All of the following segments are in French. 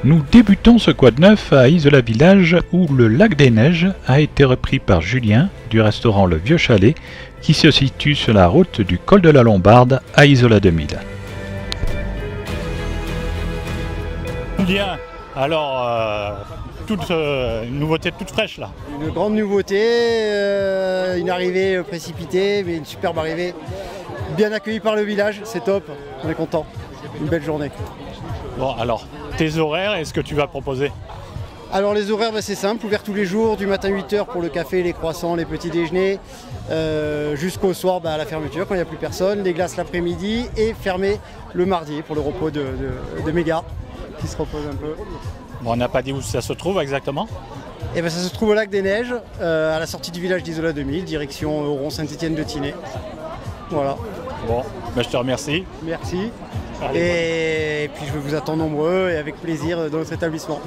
Nous débutons ce quad neuf à Isola Village où le lac des Neiges a été repris par Julien du restaurant Le Vieux Chalet qui se situe sur la route du col de la Lombarde à Isola 2000. Julien, alors une nouveauté toute fraîche là. Une grande nouveauté, une arrivée précipitée mais une superbe arrivée. Bien accueillie par le village, c'est top, on est content. Une belle journée. Bon alors, tes horaires et ce que tu vas proposer? Alors les horaires, c'est simple, ouvert tous les jours, du matin 8h pour le café, les croissants, les petits déjeuners, jusqu'au soir à la fermeture quand il n'y a plus personne, les glaces l'après-midi et fermé le mardi pour le repos de Méga qui se repose un peu. Bon, on n'a pas dit où ça se trouve exactement? Et ça se trouve au lac des Neiges, à la sortie du village d'Isola 2000, direction Auron Saint-Étienne-de-Tinée. Voilà. Bon, je te remercie. Merci. Et puis je vous attends nombreux et avec plaisir dans notre établissement.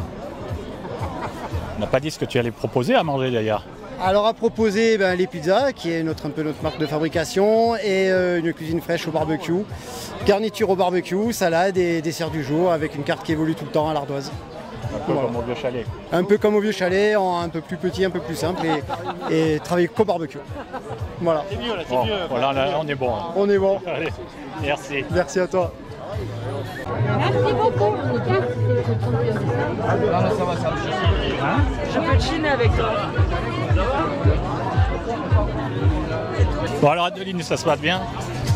On n'a pas dit ce que tu allais proposer à manger d'ailleurs. Alors à proposer les pizzas, qui est un peu notre marque de fabrication, et une cuisine fraîche au barbecue, garniture au barbecue, salade et dessert du jour avec une carte qui évolue tout le temps à l'ardoise. Un peu comme au Vieux Chalet. Un peu comme au Vieux Chalet, un peu plus petit, un peu plus simple et travailler qu'au barbecue. Voilà. C'est mieux là, c'est mieux. Voilà, là, on est bon. Hein. On est bon. Allez, merci. Merci à toi. Merci beaucoup. Je peux chiner avec toi. Bon alors Adeline, ça se passe bien?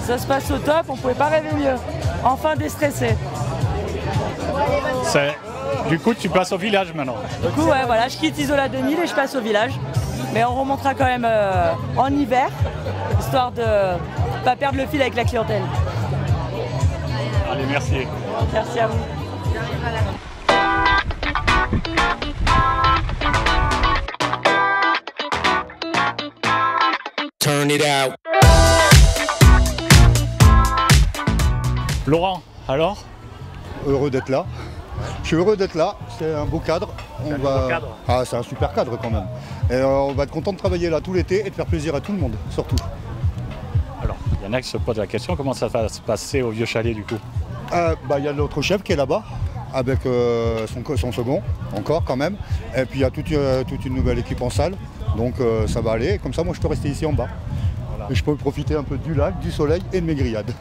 Ça se passe au top, on pouvait pas rêver mieux. Enfin déstressé. Du coup, tu passes au village maintenant. Du coup, ouais, voilà, je quitte Isola 2000 et je passe au village. Mais on remontera quand même en hiver, histoire de pas perdre le fil avec la clientèle. Allez, merci. Merci à vous. Turn it out. Laurent, alors? Heureux d'être là. Je suis heureux d'être là, c'est un beau cadre. Cadre. Ah, c'est un super cadre quand même. Et on va être content de travailler là tout l'été et de faire plaisir à tout le monde, surtout. Alors, il y en a qui se posent la question, comment ça va se passer au Vieux Chalet du coup? Il y a l'autre chef qui est là-bas, avec son second, encore quand même. Et puis il y a toute une nouvelle équipe en salle, donc ça va aller. Comme ça, moi je peux rester ici en bas. Voilà. Et je peux profiter un peu du lac, du soleil et de mes grillades.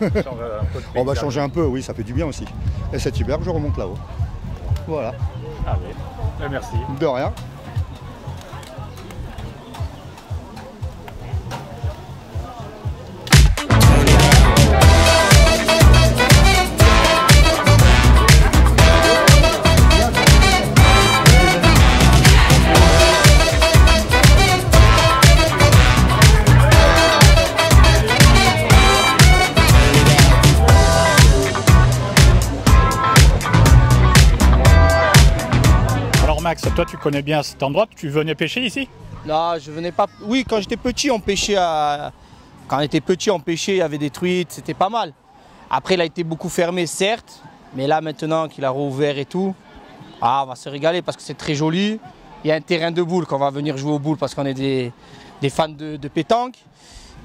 On va changer un peu, oui, ça fait du bien aussi. Et cet hiver, je remonte là-haut. Voilà. Allez, merci. De rien. Max, toi tu connais bien cet endroit, tu venais pêcher ici? Non, je venais pas. Oui, quand j'étais petit, on pêchait Quand on était petit, on pêchait, il y avait des truites, c'était pas mal. Après, il a été beaucoup fermé, certes, mais là maintenant qu'il a rouvert et tout, on va se régaler parce que c'est très joli. Il y a un terrain de boules qu'on va venir jouer aux boules parce qu'on est des fans de pétanque.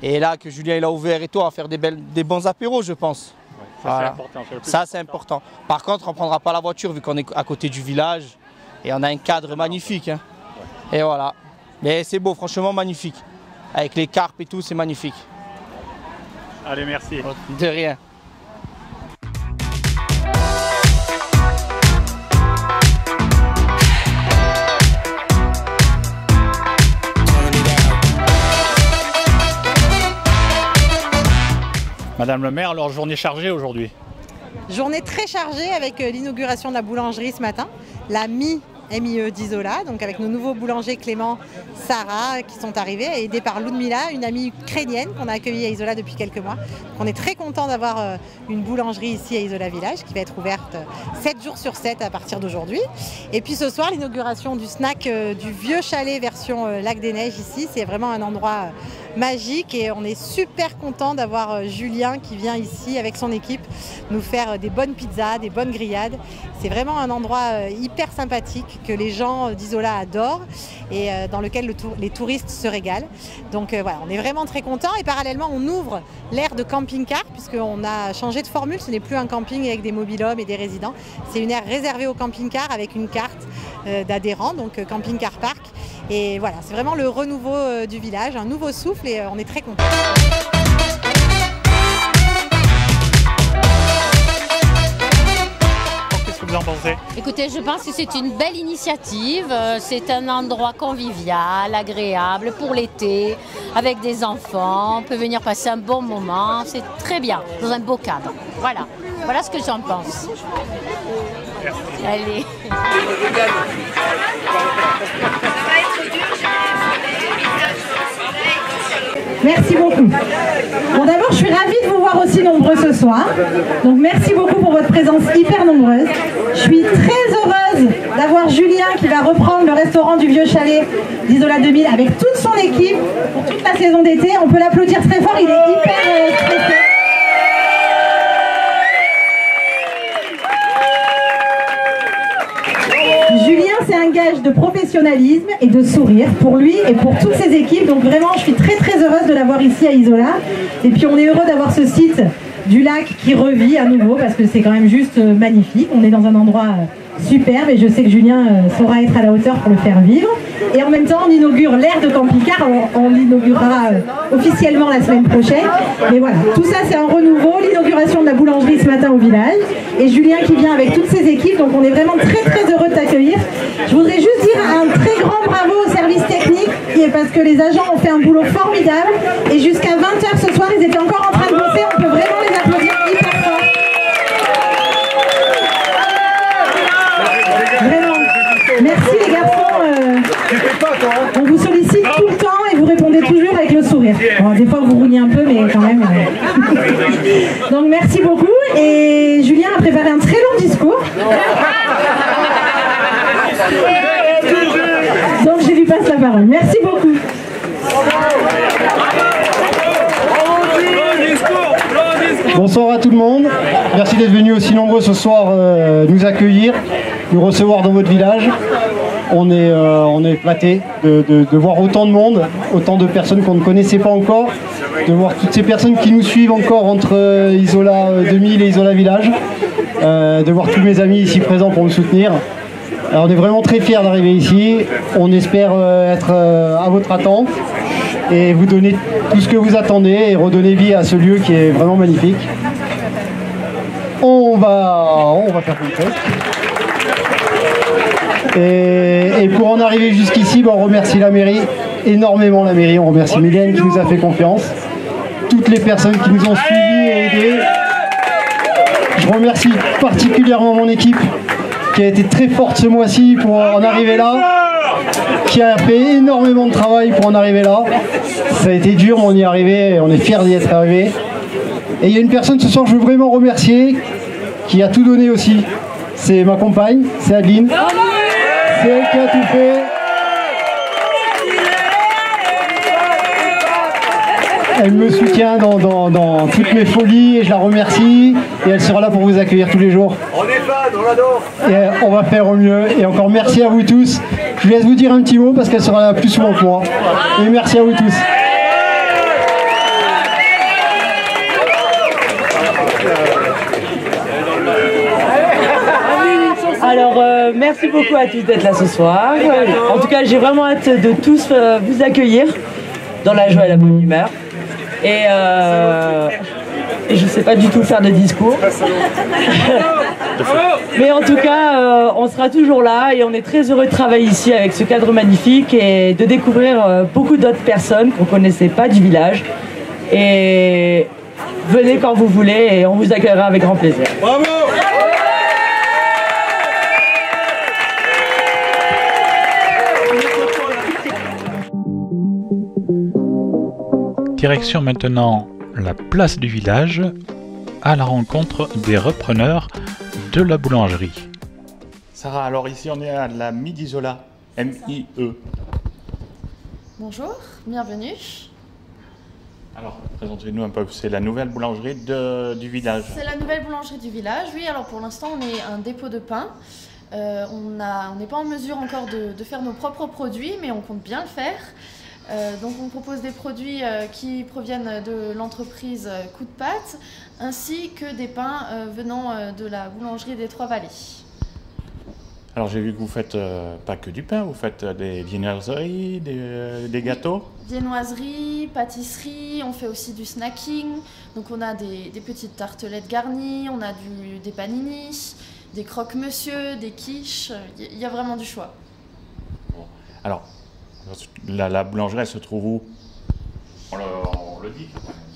Et là que Julien il a ouvert et tout, on va faire des bons apéros, je pense. Ouais, ça voilà. C'est important. Ça c'est important. Par contre, on ne prendra pas la voiture vu qu'on est à côté du village. Et on a un cadre magnifique. Hein. Ouais. Et voilà. Mais c'est beau, franchement magnifique. Avec les carpes et tout, c'est magnifique. Allez, merci. De rien. Madame le maire, alors journée chargée aujourd'hui? Journée très chargée avec l'inauguration de la boulangerie ce matin, la MIE d'Isola, donc avec nos nouveaux boulangers Clément, Sarah qui sont arrivés, aidés par Ludmila, une amie ukrainienne qu'on a accueillie à Isola depuis quelques mois. Donc on est très content d'avoir une boulangerie ici à Isola Village qui va être ouverte 7 jours sur 7 à partir d'aujourd'hui. Et puis ce soir, l'inauguration du snack du Vieux Chalet version Lac des Neiges ici. C'est vraiment un endroit magique et on est super content d'avoir Julien qui vient ici avec son équipe nous faire des bonnes pizzas, des bonnes grillades. C'est vraiment un endroit hyper sympathique que les gens d'Isola adorent et dans lequel les touristes se régalent. Donc voilà, on est vraiment très contents et parallèlement on ouvre l'aire de camping-car puisqu'on a changé de formule, ce n'est plus un camping avec des mobil-homes et des résidents, c'est une aire réservée au camping-car avec une carte d'adhérents, donc camping-car park. Et voilà, c'est vraiment le renouveau du village, un nouveau souffle et on est très contents. Qu'est-ce que vous en pensez? Écoutez, je pense que c'est une belle initiative. C'est un endroit convivial, agréable pour l'été, avec des enfants. On peut venir passer un bon moment. C'est très bien, dans un beau cadre. Voilà, voilà ce que j'en pense. Allez. Merci beaucoup. Bon, d'abord, je suis ravie de vous voir aussi nombreux ce soir. Donc, merci beaucoup pour votre présence hyper nombreuse. Je suis très heureuse d'avoir Julien qui va reprendre le restaurant du Vieux Chalet d'Isola 2000 avec toute son équipe pour toute la saison d'été. On peut l'applaudir très fort, il est hyper stressé. Julien, c'est un gage de professionnalisme et de sourire pour lui et pour toutes ses équipes. Donc vraiment, je suis très très heureuse de l'avoir ici à Isola. Et puis on est heureux d'avoir ce site du lac qui revit à nouveau parce que c'est quand même juste magnifique. On est dans un endroit superbe et je sais que Julien saura être à la hauteur pour le faire vivre. Et en même temps, on inaugure l'aire de camping-car. On l'inaugurera officiellement la semaine prochaine. Mais voilà, tout ça c'est un renouveau. L'inauguration de la boulangerie ce matin au village. Et Julien qui vient avec toutes ses équipes. Donc on est vraiment très très heureux de t'accueillir. Je voudrais juste dire un très grand bravo au service technique parce que les agents ont fait un boulot formidable. Et jusqu'à 20h ce soir, ils étaient encore en train de bosser. On peut vraiment les applaudir hyper fort. Vraiment. Merci les garçons. On vous sollicite tout le temps et vous répondez toujours avec le sourire. Bon, des fois vous roulez un peu, mais quand même. Donc merci beaucoup. Et Julien a préparé un très long discours. Donc je lui passe la parole. Merci beaucoup. Bonsoir à tout le monde. Merci d'être venus aussi nombreux ce soir nous accueillir, nous recevoir dans votre village. On est flattés de voir autant de monde, autant de personnes qu'on ne connaissait pas encore, de voir toutes ces personnes qui nous suivent encore entre Isola 2000 et Isola Village, de voir tous mes amis ici présents pour me soutenir. Alors, on est vraiment très fiers d'arriver ici. On espère être à votre attente et vous donner tout ce que vous attendez et redonner vie à ce lieu qui est vraiment magnifique. On va faire une fête. Et pour en arriver jusqu'ici, on remercie la mairie, énormément la mairie. On remercie Mylène qui nous a fait confiance, toutes les personnes qui nous ont suivis et aidés. Je remercie particulièrement mon équipe qui a été très forte ce mois-ci pour en arriver là, qui a fait énormément de travail pour en arriver là. Ça a été dur, mais on y est arrivé et on est fiers d'y être arrivé. Et il y a une personne ce soir que je veux vraiment remercier, qui a tout donné aussi. C'est ma compagne, c'est Adeline. C'est elle qui a tout fait. Elle me soutient dans toutes mes folies et je la remercie. Et elle sera là pour vous accueillir tous les jours. On est fans, on l'adore. Et on va faire au mieux. Et encore merci à vous tous. Je vous laisse vous dire un petit mot parce qu'elle sera là plus souvent que moi. Et merci à vous tous. Alors, merci beaucoup à tous d'être là ce soir. En tout cas, j'ai vraiment hâte de tous vous accueillir dans la joie et la bonne humeur. Et je ne sais pas du tout faire de discours. Mais en tout cas, on sera toujours là et on est très heureux de travailler ici avec ce cadre magnifique et de découvrir beaucoup d'autres personnes qu'on ne connaissait pas du village. Et venez quand vous voulez et on vous accueillera avec grand plaisir. Bravo! Direction maintenant la place du village à la rencontre des repreneurs de la boulangerie. Sarah, alors ici on est à la Mie d'Isola, M-I-E. Bonjour, bienvenue. Alors, présentez-nous un peu, c'est la nouvelle boulangerie du village. C'est la nouvelle boulangerie du village, oui. Alors pour l'instant, on est un dépôt de pain. On n'est pas en mesure encore de faire nos propres produits, mais on compte bien le faire. Donc on propose des produits qui proviennent de l'entreprise Coup de Pâte, ainsi que des pains venant de la boulangerie des Trois-Vallées. Alors j'ai vu que vous faites pas que du pain, vous faites des viennoiseries, des gâteaux. Viennoiseries, pâtisseries, on fait aussi du snacking. Donc on a des petites tartelettes garnies, on a des paninis, des croque-monsieur, des quiches, il y a vraiment du choix. Bon. Alors, la boulangerie, elle se trouve où? On le dit.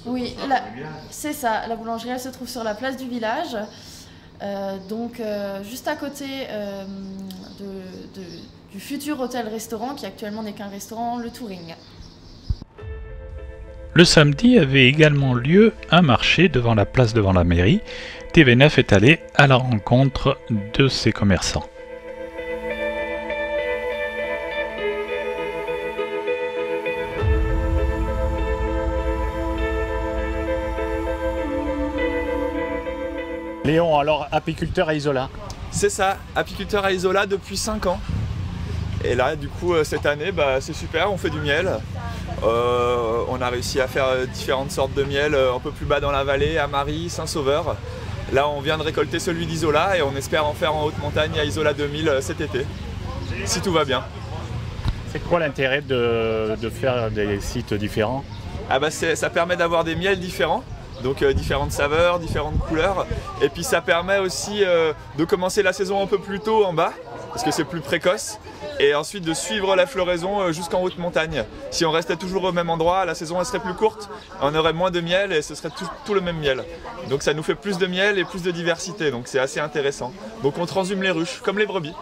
Oui, c'est ça, la boulangerie, elle se trouve sur la place du village. Donc juste à côté du futur hôtel-restaurant qui actuellement n'est qu'un restaurant, le Touring. Le samedi avait également lieu un marché devant la place devant la mairie. TV9 est allé à la rencontre de ses commerçants. Léon, alors apiculteur à Isola. C'est ça, apiculteur à Isola depuis 5 ans. Et là, du coup, cette année, c'est super, on fait du miel. On a réussi à faire différentes sortes de miel un peu plus bas dans la vallée, à Marie, Saint-Sauveur. Là, on vient de récolter celui d'Isola et on espère en faire en haute montagne à Isola 2000 cet été, si tout va bien. C'est quoi l'intérêt de faire des sites différents? Ça permet d'avoir des miels différents. Donc différentes saveurs, différentes couleurs. Et puis ça permet aussi de commencer la saison un peu plus tôt en bas, parce que c'est plus précoce. Et ensuite de suivre la floraison jusqu'en haute montagne. Si on restait toujours au même endroit, la saison elle serait plus courte, on aurait moins de miel et ce serait tout le même miel. Donc ça nous fait plus de miel et plus de diversité, donc c'est assez intéressant. Donc on transhume les ruches, comme les brebis,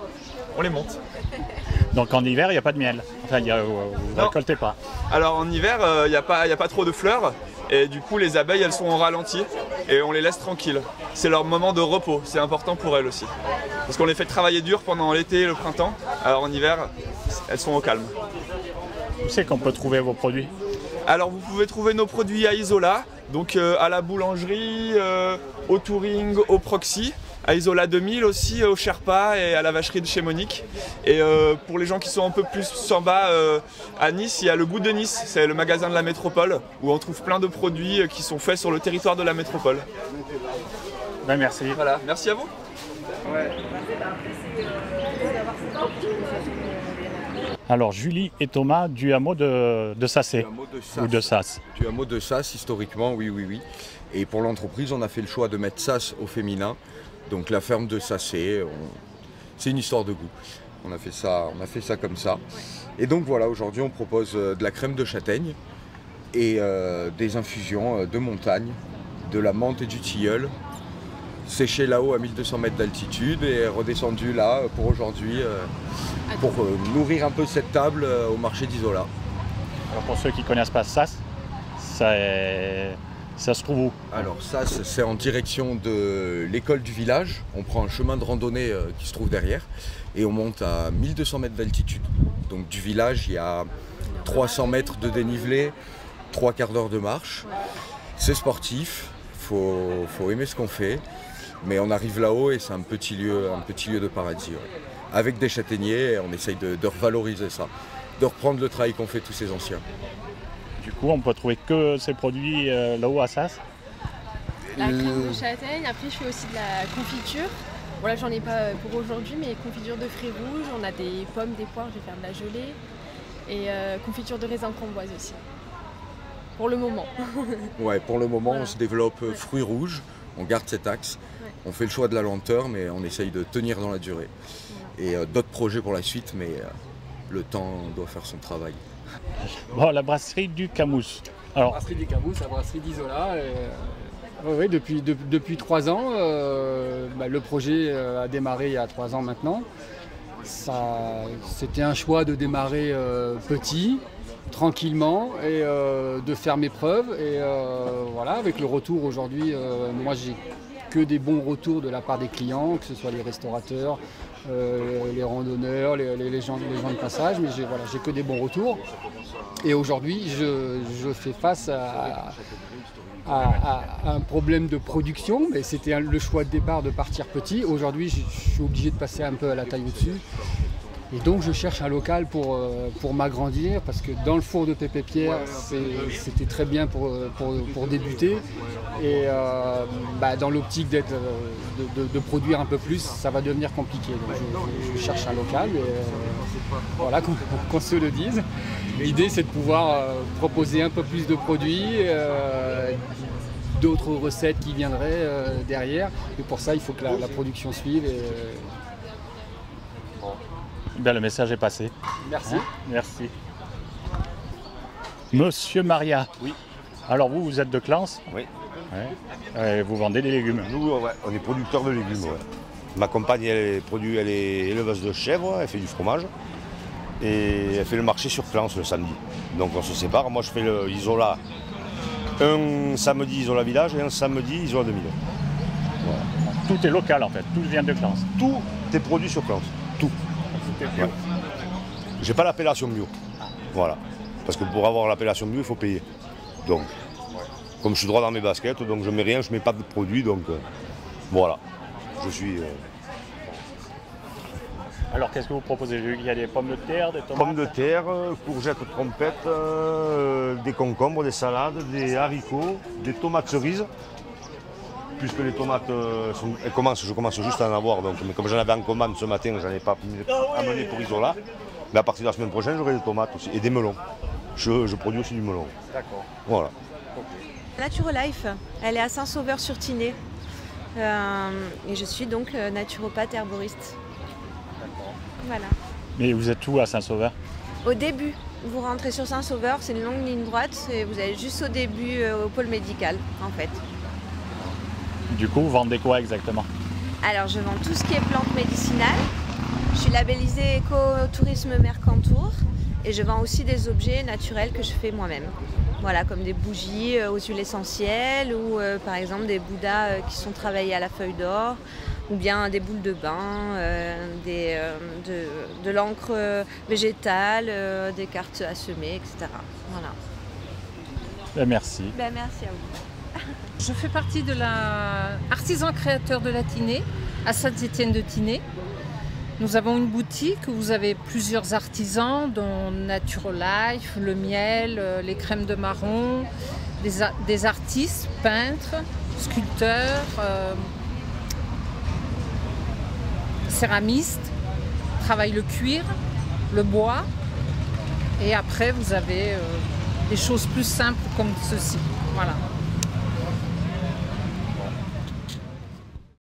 on les monte. Donc en hiver, il n'y a pas de miel, enfin, vous ne récoltez pas. Alors en hiver, il n'y a pas trop de fleurs. Et du coup, les abeilles, elles sont en ralenti et on les laisse tranquilles. C'est leur moment de repos, c'est important pour elles aussi. Parce qu'on les fait travailler dur pendant l'été et le printemps. Alors en hiver, elles sont au calme. Où c'est qu'on peut trouver vos produits? Alors vous pouvez trouver nos produits à Isola, donc à la boulangerie, au Touring, au Proxy. À Isola 2000 aussi, au Sherpa et à la vacherie de chez Monique. Et pour les gens qui sont un peu plus en bas, à Nice, il y a le Goût de Nice, c'est le magasin de la métropole, où on trouve plein de produits qui sont faits sur le territoire de la métropole. Merci. Voilà, merci à vous. Ouais. Alors Julie et Thomas du hameau de Sassé, ou de Sasse. Du hameau de Sasse, historiquement, oui. Et pour l'entreprise, on a fait le choix de mettre Sasse au féminin. Donc la ferme de Sassé, c'est une histoire de goût. On a fait ça comme ça. Et donc voilà, aujourd'hui on propose de la crème de châtaigne et des infusions de montagne, de la menthe et du tilleul, séchées là-haut à 1200 mètres d'altitude et redescendues là pour aujourd'hui, pour nourrir un peu cette table au marché d'Isola. Alors pour ceux qui ne connaissent pas Sasse, ça se trouve où? Alors ça, c'est en direction de l'école du village. On prend un chemin de randonnée qui se trouve derrière et on monte à 1200 mètres d'altitude. Donc du village, il y a 300 mètres de dénivelé, 3/4 d'heure de marche. C'est sportif, faut aimer ce qu'on fait. Mais on arrive là-haut et c'est un petit lieu de paradis. Ouais. Avec des châtaigniers, on essaye de revaloriser ça, de reprendre le travail qu'ont fait tous ces anciens. Du coup, on peut trouver que ces produits là-haut à Sasse? La crème de châtaigne, après je fais aussi de la confiture. Bon là j'en ai pas pour aujourd'hui, mais confiture de fruits rouges, on a des pommes, des poires, je vais faire de la gelée. Et confiture de raisin framboise aussi. Pour le moment. Ouais, pour le moment on se développe fruits rouges, on garde cet axe. Ouais. On fait le choix de la lenteur, mais on essaye de tenir dans la durée. Ouais. Et d'autres projets pour la suite, mais le temps doit faire son travail. Bon, la brasserie du Camous. Alors... La brasserie du Camous, la brasserie d'Isola. Oui, depuis 3 ans. Le projet a démarré il y a 3 ans maintenant. C'était un choix de démarrer petit, tranquillement, et de faire mes preuves. Et voilà, avec le retour aujourd'hui, moi j'ai que des bons retours de la part des clients, que ce soit les restaurateurs, les randonneurs, les gens de passage, mais j'ai que des bons retours. Et aujourd'hui, je fais face à un problème de production, mais c'était le choix de départ de partir petit. Aujourd'hui, je suis obligé de passer un peu à la taille au-dessus. Et donc je cherche un local pour m'agrandir, parce que dans le four de Pépé Pierre, c'était très bien pour débuter. Et dans l'optique de produire un peu plus, ça va devenir compliqué. Donc je cherche un local, et voilà, qu'on se le dise. L'idée, c'est de pouvoir proposer un peu plus de produits, d'autres recettes qui viendraient derrière. Et pour ça, il faut que la production suive. Bien, le message est passé. Merci. Merci. Monsieur Maria. Oui. Alors vous êtes de Clans? Oui. Ouais. Vous vendez des légumes? Nous, ouais, on est producteurs de légumes. Ouais. Ma compagne, elle est éleveuse de chèvres, elle fait du fromage. Et elle fait le marché sur Clans le samedi. Donc on se sépare. Moi, je fais le Isola. Un samedi Isola Village et un samedi Isola 2000. Voilà. Tout est local en fait, tout vient de Clans. Tout est produit sur Clans. Tout. Ouais. J'ai pas l'appellation bio. Voilà. Parce que pour avoir l'appellation bio, il faut payer. Donc, comme je suis droit dans mes baskets, donc je mets rien, je mets pas de produits, donc voilà. Je suis. Alors qu'est-ce que vous proposez? Il y a des pommes de terre, des tomates? Pommes de terre, courgettes, trompettes, des concombres, des salades, des haricots, des tomates cerises. Puisque les tomates, je commence juste à en avoir, donc, mais comme j'en avais en commande ce matin, j'en ai pas amené pour Isola. Mais à partir de la semaine prochaine, j'aurai des tomates aussi, et des melons. Je produis aussi du melon. D'accord. Voilà. Naturolife, elle est à Saint-Sauveur-sur-Tinée. Et je suis donc naturopathe herboriste. D'accord. Voilà. Mais vous êtes où à Saint-Sauveur? Au début, vous rentrez sur Saint-Sauveur, c'est une longue ligne droite, et vous allez juste au début au pôle médical, en fait. Du coup, vous vendez quoi exactement? Alors, je vends tout ce qui est plantes médicinales. Je suis labellisée écotourisme Mercantour et je vends aussi des objets naturels que je fais moi-même. Voilà, comme des bougies aux huiles essentielles ou par exemple des bouddhas qui sont travaillés à la feuille d'or ou bien des boules de bain, de l'encre végétale, des cartes à semer, etc. Voilà. Ben, merci. Ben, merci à vous. Je fais partie de l'artisan créateur de la Tinée, à Saint-Étienne-de-Tinée. Nous avons une boutique où vous avez plusieurs artisans, dont Naturolife, le miel, les crèmes de marron, des artistes, peintres, sculpteurs, céramistes, travaillent le cuir, le bois. Et après, vous avez des choses plus simples comme ceci. Voilà.